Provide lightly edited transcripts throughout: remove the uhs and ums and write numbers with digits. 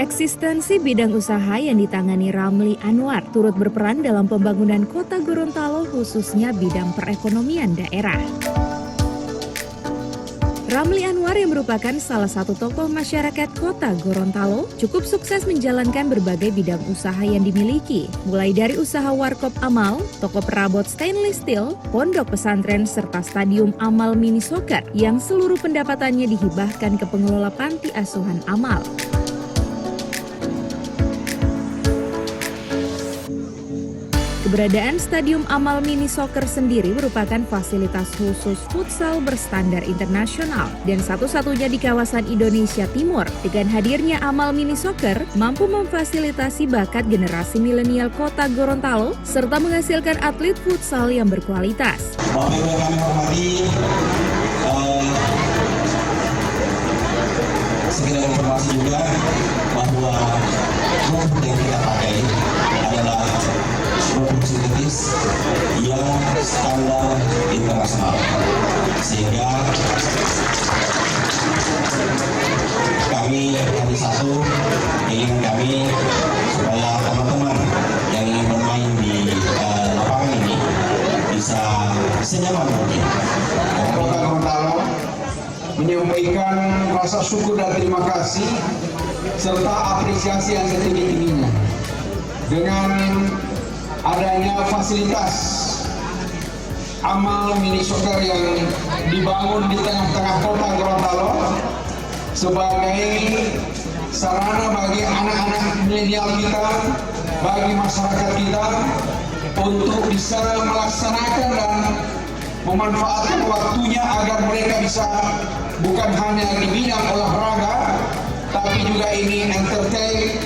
Eksistensi bidang usaha yang ditangani Ramli Anwar turut berperan dalam pembangunan kota Gorontalo khususnya bidang perekonomian daerah. Ramli Anwar yang merupakan salah satu tokoh masyarakat kota Gorontalo cukup sukses menjalankan berbagai bidang usaha yang dimiliki, mulai dari usaha warkop amal, toko perabot stainless steel, pondok pesantren, serta stadium amal mini soccer yang seluruh pendapatannya dihibahkan ke pengelola panti asuhan amal. Keberadaan Stadium Amal Mini Soccer sendiri merupakan fasilitas khusus futsal berstandar internasional dan satu-satunya di kawasan Indonesia Timur. Dengan hadirnya Amal Mini Soccer, mampu memfasilitasi bakat generasi milenial kota Gorontalo serta menghasilkan atlet futsal yang berkualitas. Bapak Ibu yang kami hormati, segera informasi juga bahwa rumput yang kita pakai adalah rumput sintetis yang standar internasional, sehingga kami hanya satu keinginan kami supaya teman-teman yang ingin bermain di lapangan ini bisa senyaman mungkin. Kota Gorontalo menyampaikan rasa syukur dan terima kasih serta apresiasi yang setinggi-tingginya dengan adanya fasilitas Amal Mini Soccer yang dibangun di tengah-tengah kota Gorontalo sebagai sarana bagi anak-anak milenial kita, bagi masyarakat kita untuk bisa melaksanakan dan memanfaatkan waktunya agar mereka bisa bukan hanya di bidang olahraga, tapi juga ini entertain,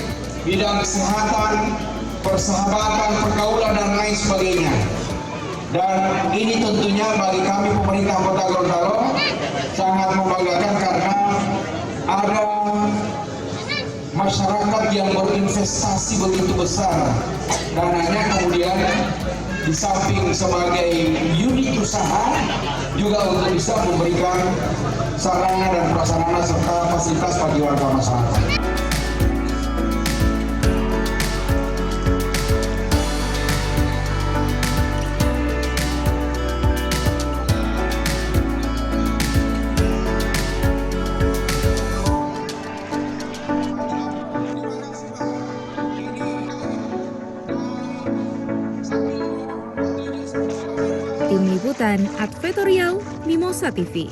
bidang kesehatan, persahabatan, pergaulan, dan lain sebagainya. Dan ini tentunya bagi kami pemerintah Kota Gorontalo sangat membanggakan karena ada masyarakat yang berinvestasi begitu besar. Dananya kemudian di samping sebagai unit usaha juga untuk bisa memberikan sarana dan prasarana serta fasilitas bagi warga masyarakat. Tim Liputan Advertorial Mimosa TV.